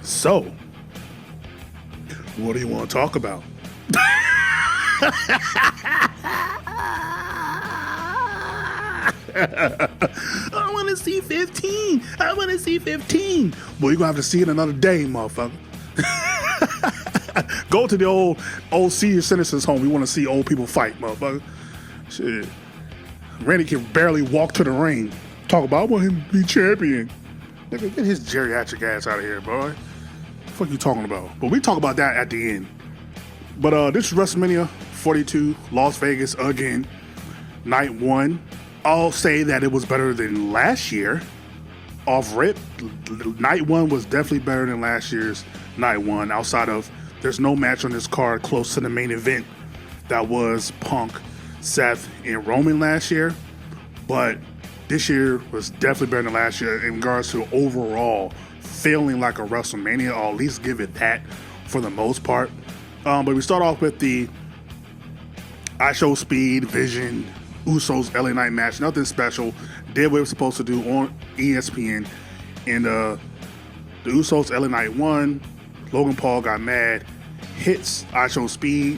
So, what do you want to talk about? I want to see 15. I want to see 15. Well, you're going to have to see it another day, motherfucker. Go to the old senior citizens home. We want to see old people fight, motherfucker. Shit. Randy can barely walk to the ring. Talk about, I want him to be champion. Nigga, get his geriatric ass out of here, boy. What the fuck you talking about? But we talk about that at the end. But this is WrestleMania 42, Las Vegas again. Night 1. I'll say that it was better than last year. Off rip, Night 1 was definitely better than last year's Night 1. Outside of, there's no match on this card close to the main event that was Punk, Seth, and Roman last year. But this year was definitely better than last year in regards to overall feeling like a WrestleMania. I'll at least give it that for the most part. But we start off with the IShowSpeed Vision Usos LA Knight match. Nothing special. Did what it was supposed to do on ESPN. And the Usos LA Knight won. Logan Paul got mad. Hits IShowSpeed.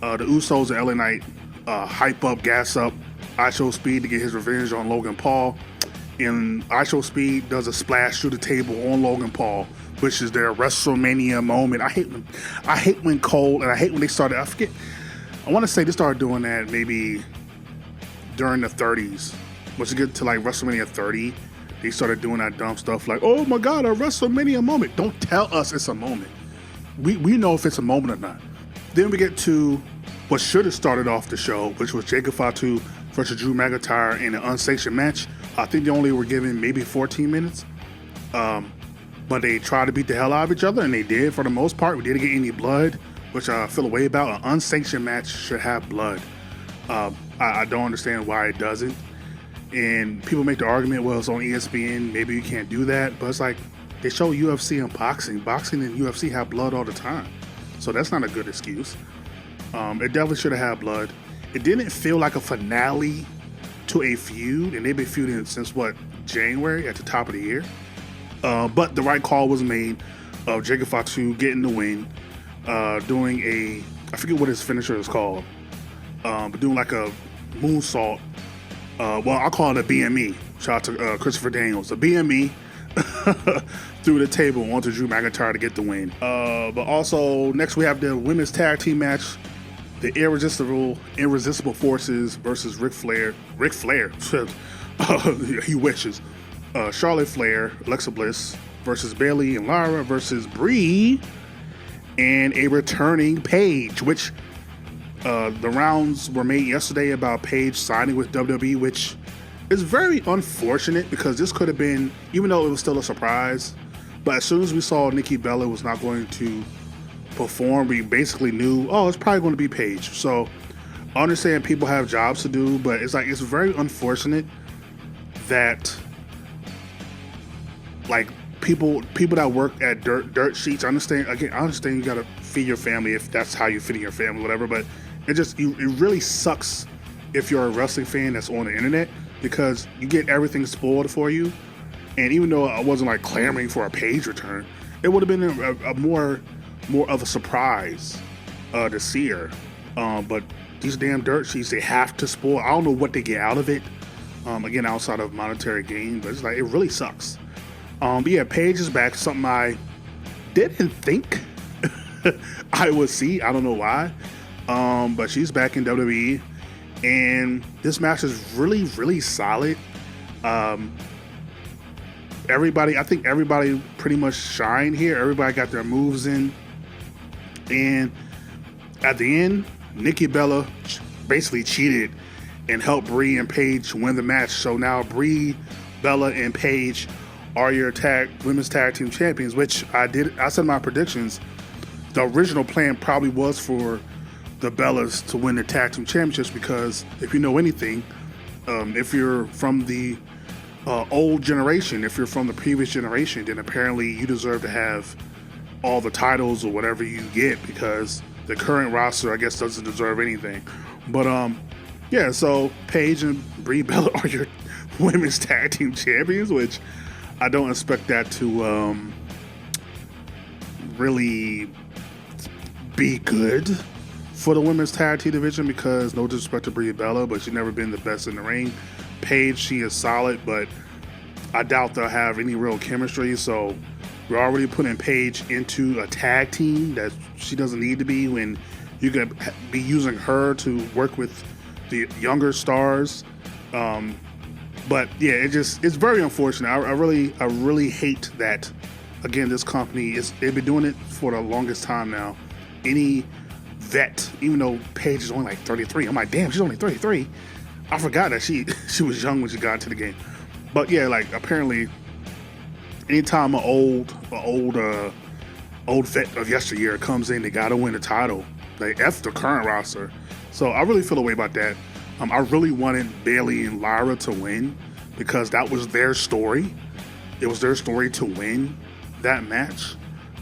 The Usos and LA Knight hype up, gas up IShowSpeed to get his revenge on Logan Paul. And IShowSpeed does a splash through the table on Logan Paul, which is their WrestleMania moment. I hate when Cole, and I hate when they started, I want to say they started doing that maybe during the 30s. Once you get to like WrestleMania 30, they started doing that dumb stuff like, oh my God, a WrestleMania moment. Don't tell us it's a moment. We know if it's a moment or not. Then we get to what should have started off the show, which was Jacob Fatu versus Drew McIntyre in an unsanctioned match. I think they only were given maybe 14 minutes. But they tried to beat the hell out of each other, and they did for the most part. We didn't get any blood, which I feel a way about. An unsanctioned match should have blood. I don't understand why it doesn't. And people make the argument, well, it's on ESPN, maybe you can't do that. But it's like, they show UFC and boxing. Boxing and UFC have blood all the time. So that's not a good excuse. It definitely should have had blood. It didn't feel like a finale to a feud, and they've been feuding since, what, January at the top of the year? But the right call was made of Jacob Fatu getting the win, doing a, I forget what his finisher is called, but doing like a moonsault. Well, I call it a BME. Shout out to Christopher Daniels. A BME through the table onto Drew McIntyre to get the win. But also, next we have the women's tag team match. The Irresistible Forces versus Ric Flair. He wishes. Charlotte Flair, Alexa Bliss versus Bayley and Lyra versus Brie and a returning Paige, which the rounds were made yesterday about Paige signing with WWE, which is very unfortunate because this could have been, even though it was still a surprise, but as soon as we saw Nikki Bella was not going to perform, we basically knew, oh, it's probably going to be Paige. So I understand people have jobs to do, but it's like, it's very unfortunate that like people that work at dirt sheets, I understand you gotta feed your family if that's how you feed your family, whatever, but it really sucks if you're a wrestling fan that's on the internet, because you get everything spoiled for you. And even though I wasn't like clamoring for a Paige return, it would have been a more of a surprise to see her. But these damn dirt sheets, they have to spoil. I don't know what they get out of it, again, outside of monetary gain, but it's like, it really sucks. But yeah, Paige is back, something I didn't think I would see. I don't know why. But she's back in WWE, and this match is really, really solid. I think everybody pretty much shined here. Everybody got their moves in. And at the end, Nikki Bella basically cheated and helped Brie and Paige win the match. So now Brie, Bella, and Paige are your women's tag team champions, which I said my predictions. The original plan probably was for the Bellas to win the tag team championships, because if you know anything, if you're from the old generation, if you're from the previous generation, then apparently you deserve to have all the titles or whatever you get, because the current roster, I guess, doesn't deserve anything. But yeah, so Paige and Brie Bella are your women's tag team champions, which I don't expect that to really be good for the women's tag team division, because no disrespect to Brie Bella, but she's never been the best in the ring. Paige, she is solid, but I doubt they'll have any real chemistry. So we're already putting Paige into a tag team that she doesn't need to be, when you could be using her to work with the younger stars. But yeah, it's very unfortunate. I really hate that. Again, this company they've been doing it for the longest time now. Any vet, even though Paige is only like 33, I'm like, damn, she's only 33. I forgot that she was young when she got into the game. But yeah, like apparently, anytime an old vet of yesteryear comes in, they gotta win the title. Like F the current roster. So I really feel a way about that. I really wanted Bayley and Lyra to win, because that was their story. It was their story to win that match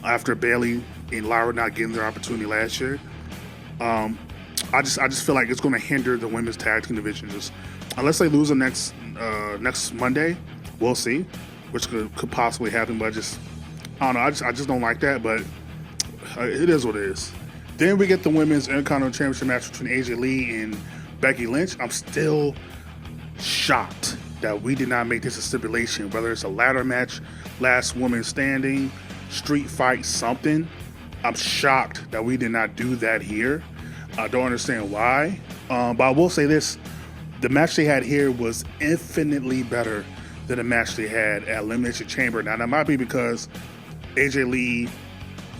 after Bayley and Lyra not getting their opportunity last year. I just feel like it's going to hinder the women's tag team division. Just unless they lose the next Monday, we'll see, which could possibly happen. But I don't know. I just don't like that. But it is what it is. Then we get the women's Intercontinental Championship match between AJ Lee and Becky Lynch. I'm still shocked that we did not make this a stipulation, whether it's a ladder match, last woman standing, street fight, something. I'm shocked that we did not do that here. I don't understand why. But I will say this, the match they had here was infinitely better than the match they had at Elimination Chamber. Now, that might be because AJ Lee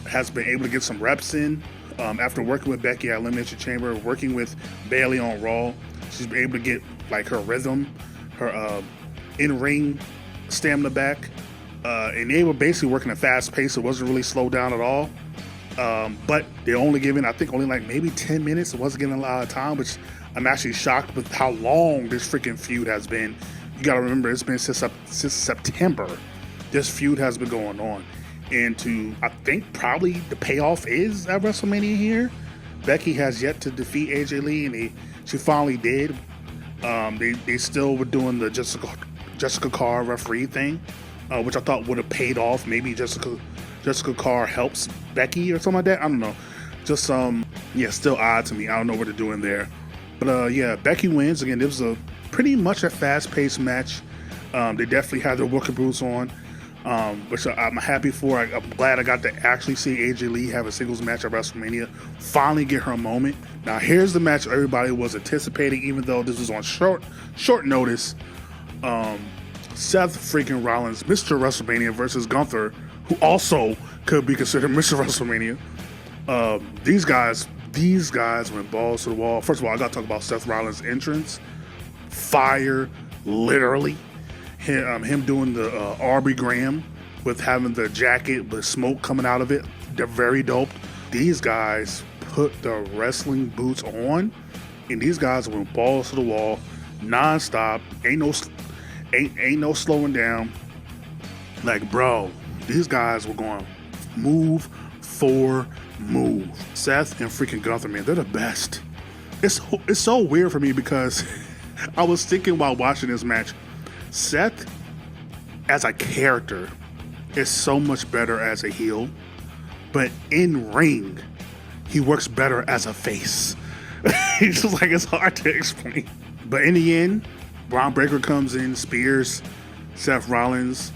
has been able to get some reps in after working with Becky at Elimination Chamber, working with Bayley on Raw. She's been able to get like her rhythm, her in-ring stamina back. And they were basically working at a fast pace. It wasn't really slowed down at all. But they're only giving, I think, only like maybe 10 minutes. It wasn't giving a lot of time, which I'm actually shocked with how long this freaking feud has been. You got to remember, it's been since September. This feud has been going on. And I think probably the payoff is at WrestleMania here. Becky has yet to defeat AJ Lee, and she finally did. They still were doing the Jessica Carr referee thing, which I thought would have paid off. Maybe Jessica Carr helps Becky or something like that. I don't know. Just still odd to me. I don't know what they're doing there. But yeah, Becky wins. Again, it was pretty much a fast-paced match. They definitely had their working boots on, which I'm happy for. I'm glad I got to actually see AJ Lee have a singles match at WrestleMania, finally get her moment. Now here's the match everybody was anticipating, even though this was on short notice. Seth freaking Rollins, Mr. WrestleMania versus Gunther, who also could be considered Mr. WrestleMania. These guys went balls to the wall. First of all, I gotta talk about Seth Rollins' entrance. Fire, literally. Him doing the Arby Graham with having the jacket with smoke coming out of it. They're very dope. These guys put the wrestling boots on, and these guys went balls to the wall, non-stop. Ain't no slowing down. Like, bro, these guys were going move for move. Seth and freaking Gunther, man, they're the best. It's so weird for me because I was thinking while watching this match, Seth as a character is so much better as a heel, but in ring, he works better as a face. It's just like, it's hard to explain. But in the end, Braun Breaker comes in, spears Seth Rollins.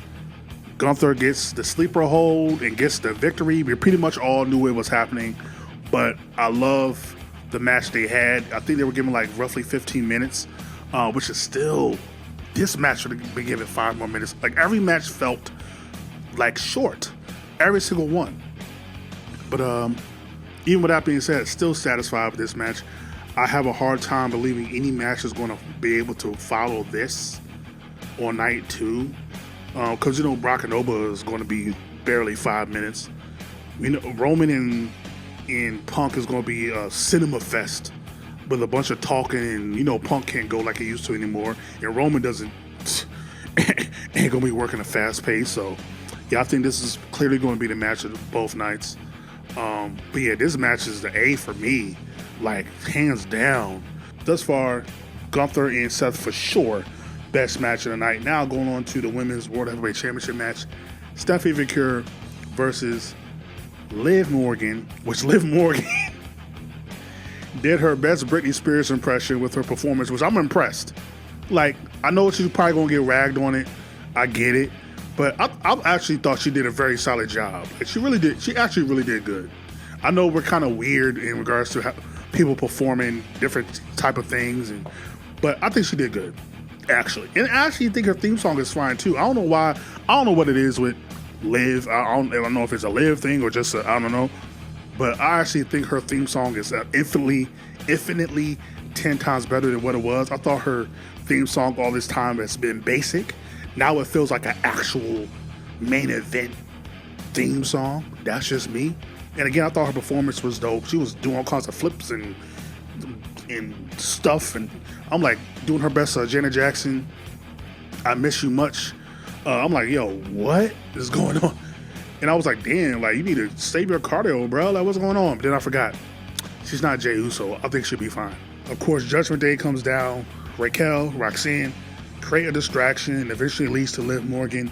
Gunther gets the sleeper hold and gets the victory. We pretty much all knew it was happening, but I love the match they had. I think they were given like roughly 15 minutes, which is still, this match should have been given 5 more minutes. Like, every match felt like short, every single one. But even with that being said, still satisfied with this match. I have a hard time believing any match is going to be able to follow this on night 2. Because, Brock and Oba is going to be barely 5 minutes. Roman and Punk is going to be a cinema fest with a bunch of talking, and, Punk can't go like he used to anymore. And Roman ain't going to be working a fast pace. So, yeah, I think this is clearly going to be the match of both nights. But yeah, this match is the A for me, like, hands down. Thus far, Gunther and Seth for sure. Best match of the night. Now going on to the Women's World Heavyweight Championship match. Stephanie VAQUER versus Liv Morgan, which Liv Morgan did her best Britney Spears impression with her performance, which I'm impressed. Like, I know she's probably gonna get ragged on it. I get it. But I actually thought she did a very solid job. Like, she really did. She actually really did good. I know we're kind of weird in regards to how people performing different type of things, but I think she did good, actually. And I actually think her theme song is fine too. I don't know why. I don't know what it is with Liv. I don't know if it's a Liv thing or just I don't know. But I actually think her theme song is infinitely 10 times better than what it was. I thought her theme song all this time has been basic. Now it feels like an actual main event theme song. That's just me. And again, I thought her performance was dope. She was doing all kinds of flips and stuff. And I'm like doing her best Janet Jackson, I Miss You Much. I'm like, yo, what is going on? And I was like, damn, like, you need to save your cardio, bro. Like, what's going on? But then I forgot. She's not Jey Uso. I think she'll be fine. Of course, Judgment Day comes down. Raquel, Roxanne create a distraction and eventually leads to Liv Morgan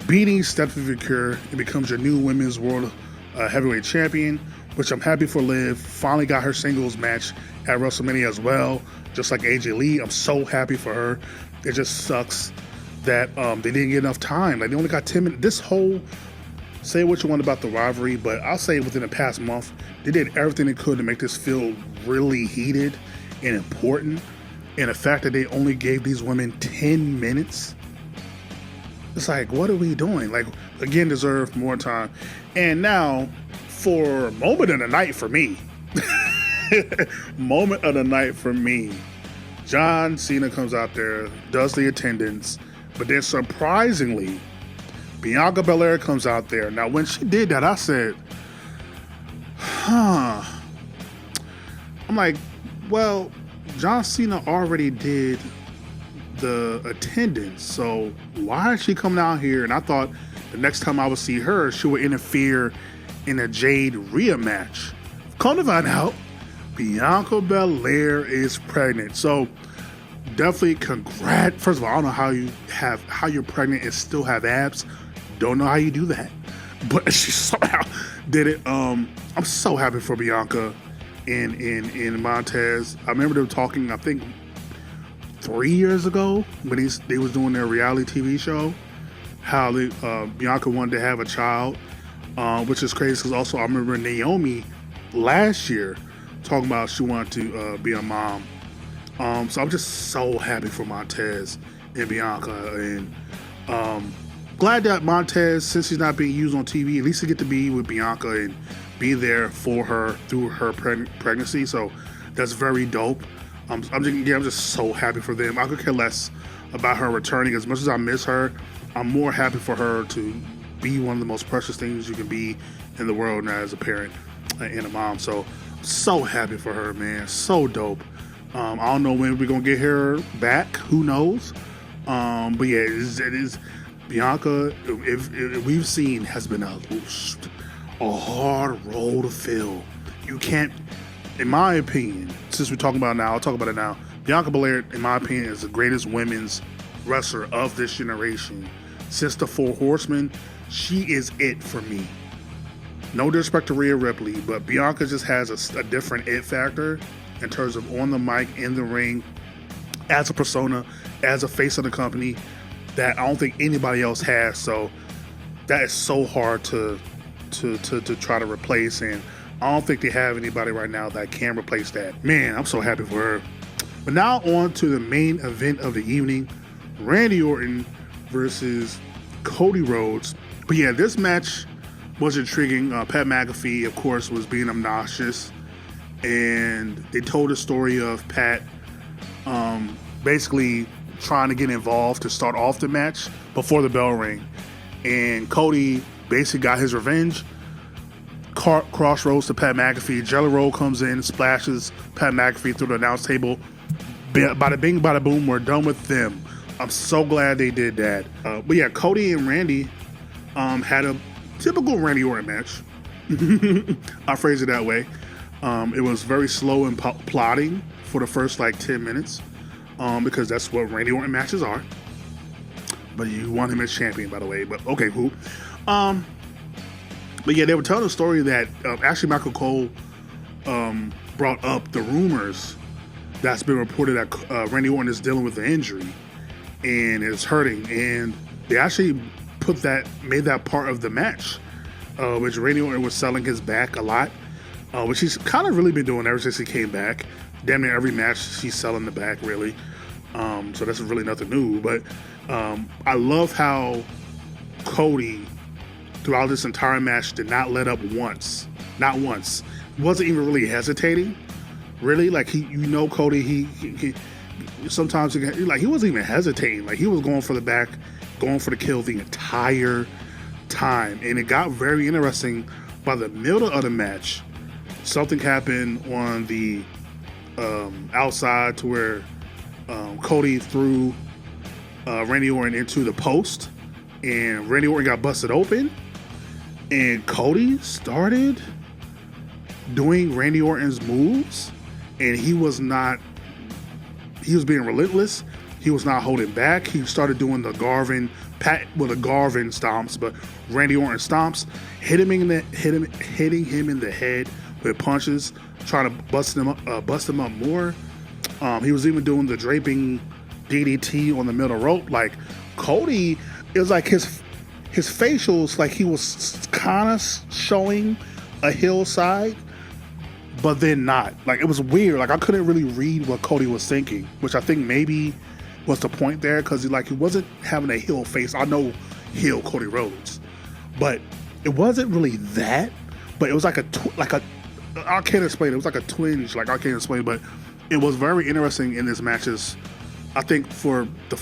beating STEPH VAQUER and becomes your new women's world heavyweight champion, which I'm happy for Liv. Finally got her singles match at WrestleMania as well, just like AJ Lee. I'm so happy for her. It just sucks that they didn't get enough time. Like, they only got 10 minutes. This whole, say what you want about the rivalry, but I'll say within the past month, they did everything they could to make this feel really heated and important. And the fact that they only gave these women 10 minutes, it's like, what are we doing? Like, again, deserve more time. And now, for moment of the night for me, moment of the night for me, John Cena comes out there, does the attendance, but then surprisingly, Bianca Belair comes out there. Now, when she did that, I said, I'm like, well, John Cena already did the attendance, so why is she coming out here? And I thought the next time I would see her, she would interfere in a Jade Rhea match. Come to find out, Bianca Belair is pregnant. So definitely congrats. First of all, I don't know how you're pregnant and still have abs. Don't know how you do that, but she somehow did it. I'm so happy for Bianca in Montez. I remember them talking, I think 3 years ago when they was doing their reality TV show, how Bianca wanted to have a child, which is crazy because also I remember Naomi last year talking about she wanted to be a mom. So I'm just so happy for Montez and Bianca, and glad that Montez, since he's not being used on TV, at least he get to be with Bianca and be there for her through her pregnancy. So that's very dope. I'm just so happy for them. I could care less about her returning. As much as I miss her, I'm more happy for her to be one of the most precious things you can be in the world now as a parent and a mom. So happy for her, man. So dope. I don't know when we're gonna get her back. Who knows? But yeah, it is Bianca. If we've seen, has been a hard role to fill. You can't, in my opinion, since we're talking about it now, I'll talk about it now. Bianca Belair, in my opinion, is the greatest women's wrestler of this generation. Since the Four Horsemen, she is it for me. No disrespect to Rhea Ripley, but Bianca just has a different it factor in terms of on the mic, in the ring, as a persona, as a face of the company, that I don't think anybody else has. So that is so hard to try to replace, and I don't think they have anybody right now that can replace that. Man, I'm so happy for her. But now on to the main event of the evening, Randy Orton versus Cody Rhodes. But yeah, this match was intriguing. Pat McAFee, of course, was being obnoxious, and they told the story of Pat basically trying to get involved to start off the match before the bell rang, and Cody basically got his revenge. Crossroads to Pat McAfee. Jelly Roll comes in, splashes Pat McAfee through the announce table. Bada bing, bada boom, we're done with them. I'm so glad they did that. But yeah, Cody and Randy had a typical Randy Orton match. I'll phrase it that way. It was very slow and plotting for the first like 10 minutes because that's what Randy Orton matches are. But you want him as champion, by the way. But okay, cool. But yeah, they were telling a story that actually Michael Cole brought up the rumors that's been reported that Randy Orton is dealing with an injury and is hurting, and they actually made that part of the match, which Randy Orton was selling his back a lot, which he's kind of really been doing ever since he came back. Damn near every match he's selling the back, really. So that's really nothing new. But I love how Cody, throughout this entire match, did not let up once. Not once. Wasn't even really hesitating. Really, like Cody, he sometimes he wasn't even hesitating. Like, he was going for the back, going for the kill the entire time. And it got very interesting by the middle of the match. Something happened on the outside to where Cody threw Randy Orton into the post, and Randy Orton got busted open, and Cody started doing Randy Orton's moves, and he was being relentless. He was not holding back. He started doing the Garvin stomps, but Randy Orton stomps, hitting him in the head with punches, trying to bust him up more. He was even doing the draping DDT on the middle rope. Like, Cody, it was like his facials, like he was kind of showing a hillside, but then not. Like, it was weird. Like, I couldn't really read what Cody was thinking, which I think maybe was the point there, because he wasn't having a heel face. I know heel Cody Rhodes, but it wasn't really that. But it was like I can't explain it. It was like a twinge. Like, I can't explain it, but it was very interesting in this matches. I think for the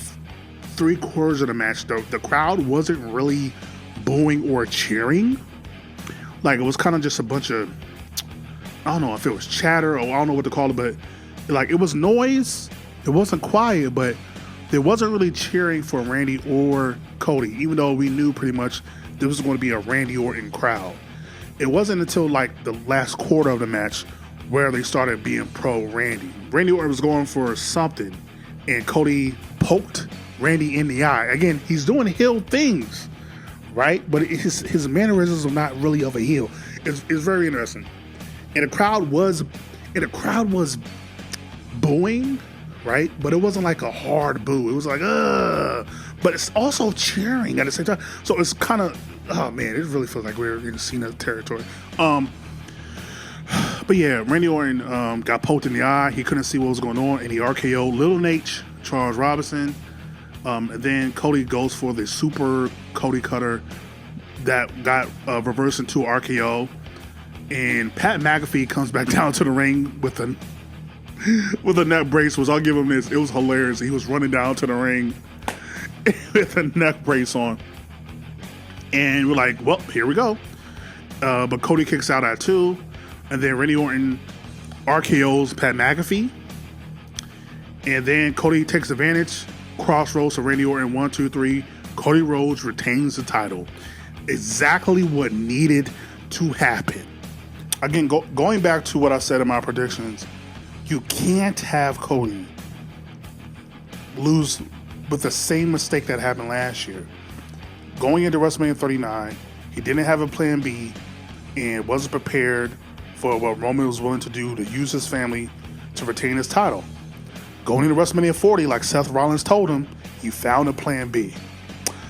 3/4 of the match, the crowd wasn't really booing or cheering. Like, it was kind of just a bunch of, I don't know if it was chatter or I don't know what to call it, but like, it was noise. It wasn't quiet, but there wasn't really cheering for Randy or Cody, even though we knew pretty much there was going to be a Randy Orton crowd. It wasn't until like the last quarter of the match where they started being pro Randy. Randy Orton was going for something, and Cody poked Randy in the eye. Again, he's doing heel things, right? But his mannerisms are not really of a heel. It's very interesting. And the crowd was booing, right? But it wasn't like a hard boo. It was like, but it's also cheering at the same time. So it's kind of, oh man, it really feels like we're in Cena territory. But yeah, Randy Orton got poked in the eye. He couldn't see what was going on, and he RKO'd Little Nate, Charles Robinson. And then Cody goes for the super Cody cutter that got reversed into RKO. And Pat McAFee comes back down to the ring with a neck brace, which I'll give him this. It was hilarious. He was running down to the ring with a neck brace on. And we're like, well, here we go. But Cody kicks out at 2. And then Randy Orton RKO's Pat McAfee. And then Cody takes advantage. Crossroads to Randy Orton, 1, 2, 3. Cody Rhodes retains the title. Exactly what needed to happen. Again, going back to what I said in my predictions, you can't have Cody lose with the same mistake that happened last year. Going into WrestleMania 39, he didn't have a plan B and wasn't prepared for what Roman was willing to do to use his family to retain his title. Going into WrestleMania 40, like Seth Rollins told him, he found a plan B.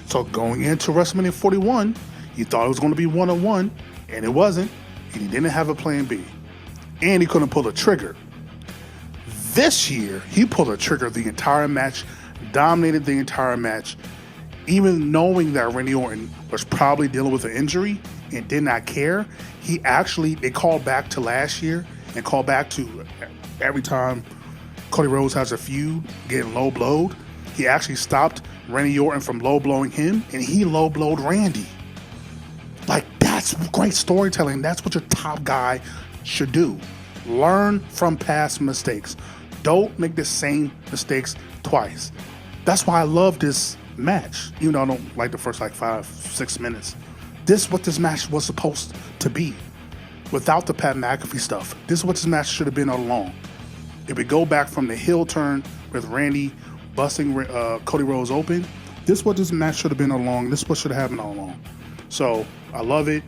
So going into WrestleMania 41, he thought it was going to be one-on-one, and it wasn't, and he didn't have a plan B. And he couldn't pull the trigger. This year, he pulled a trigger the entire match, dominated the entire match, even knowing that Randy Orton was probably dealing with an injury and did not care. They called back to last year and called back to every time Cody Rhodes has a feud getting low blowed. He actually stopped Randy Orton from low blowing him, and he low blowed Randy. Like, that's great storytelling. That's what your top guy should do. Learn from past mistakes. Don't make the same mistakes twice. That's why I love this match, even though I don't like the first 5-6 minutes. This is what this match was supposed to be. Without the Pat McAfee stuff, this is what this match should have been all along. If we go back from the heel turn with Randy busting Cody Rhodes open, this is what this match should have been all along. This is what should have happened all along. So I love it.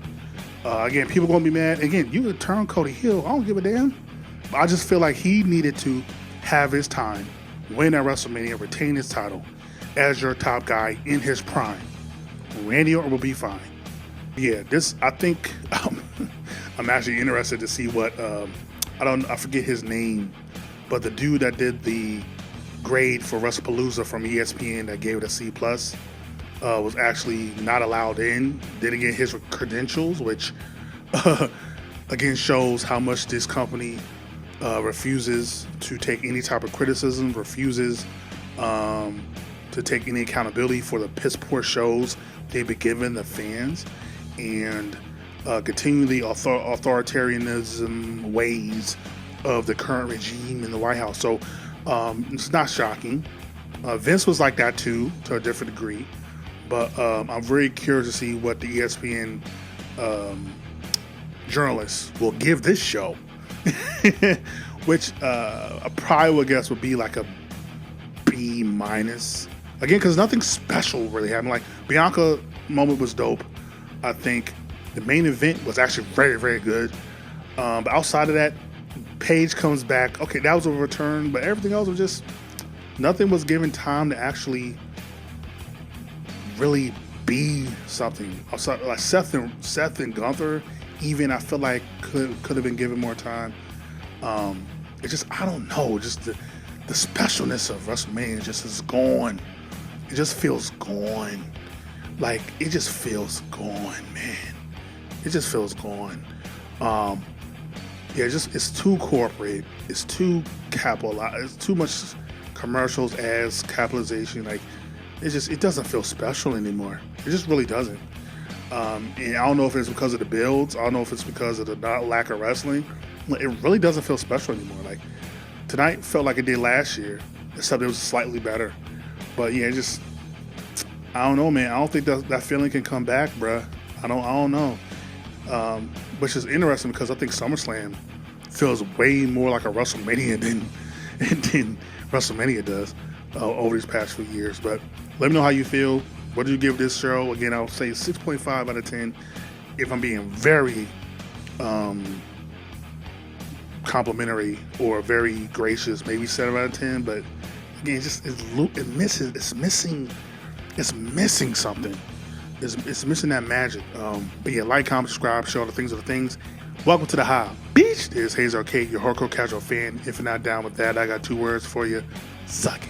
Again, people gonna be mad. Again, you could turn Cody heel. I don't give a damn. But I just feel like he needed to have his time, win at WrestleMania, retain his title as your top guy in his prime. Randy Orton will be fine. Yeah, this, I think, I'm actually interested to see what, I forget his name, but the dude that did the grade for WrestlePalooza from ESPN that gave it a C+, was actually not allowed in, didn't get his credentials, which, again, shows how much this company refuses to take any type of criticism, refuses to take any accountability for the piss poor shows they've been giving the fans, and continually authoritarianism ways of the current regime in the White House. So it's not shocking. Vince was like that too, to a different degree. But I'm very curious to see what the ESPN journalists will give this show, which I probably would guess would be like a B-. Again, because nothing special really happened. Like, Bianca moment was dope. I think the main event was actually very, very good. But outside of that, Paige comes back. Okay, that was a return, but everything else was just, nothing was given time to actually really be something. Outside, like Seth and Gunther, even, I feel like could have been given more time. It's just, I don't know, just the specialness of WrestleMania just is gone. It just feels gone. Like, it just feels gone, man. It just feels gone. Yeah, it's too corporate. It's too capitalized. It's too much commercials, ads, capitalization. Like, it doesn't feel special anymore. It just really doesn't. And I don't know if it's because of the builds. I don't know if it's because of the lack of wrestling. It really doesn't feel special anymore. Like, tonight felt like it did last year, except it was slightly better. But yeah, I don't know, man. I don't think that feeling can come back, bruh. I don't know. Which is interesting because I think SummerSlam feels way more like a WrestleMania than WrestleMania does over these past few years. But let me know how you feel. What do you give this show? Again, I'll say 6.5 out of 10 if I'm being very complimentary or very gracious, maybe 7 out of 10. But again, it's missing something. It's missing that magic. But yeah, like, comment, subscribe, share all the things. Welcome to the High Beach. There's Hayes Arcade, your hardcore casual fan. If you're not down with that, I got 2 words for you. Suck it.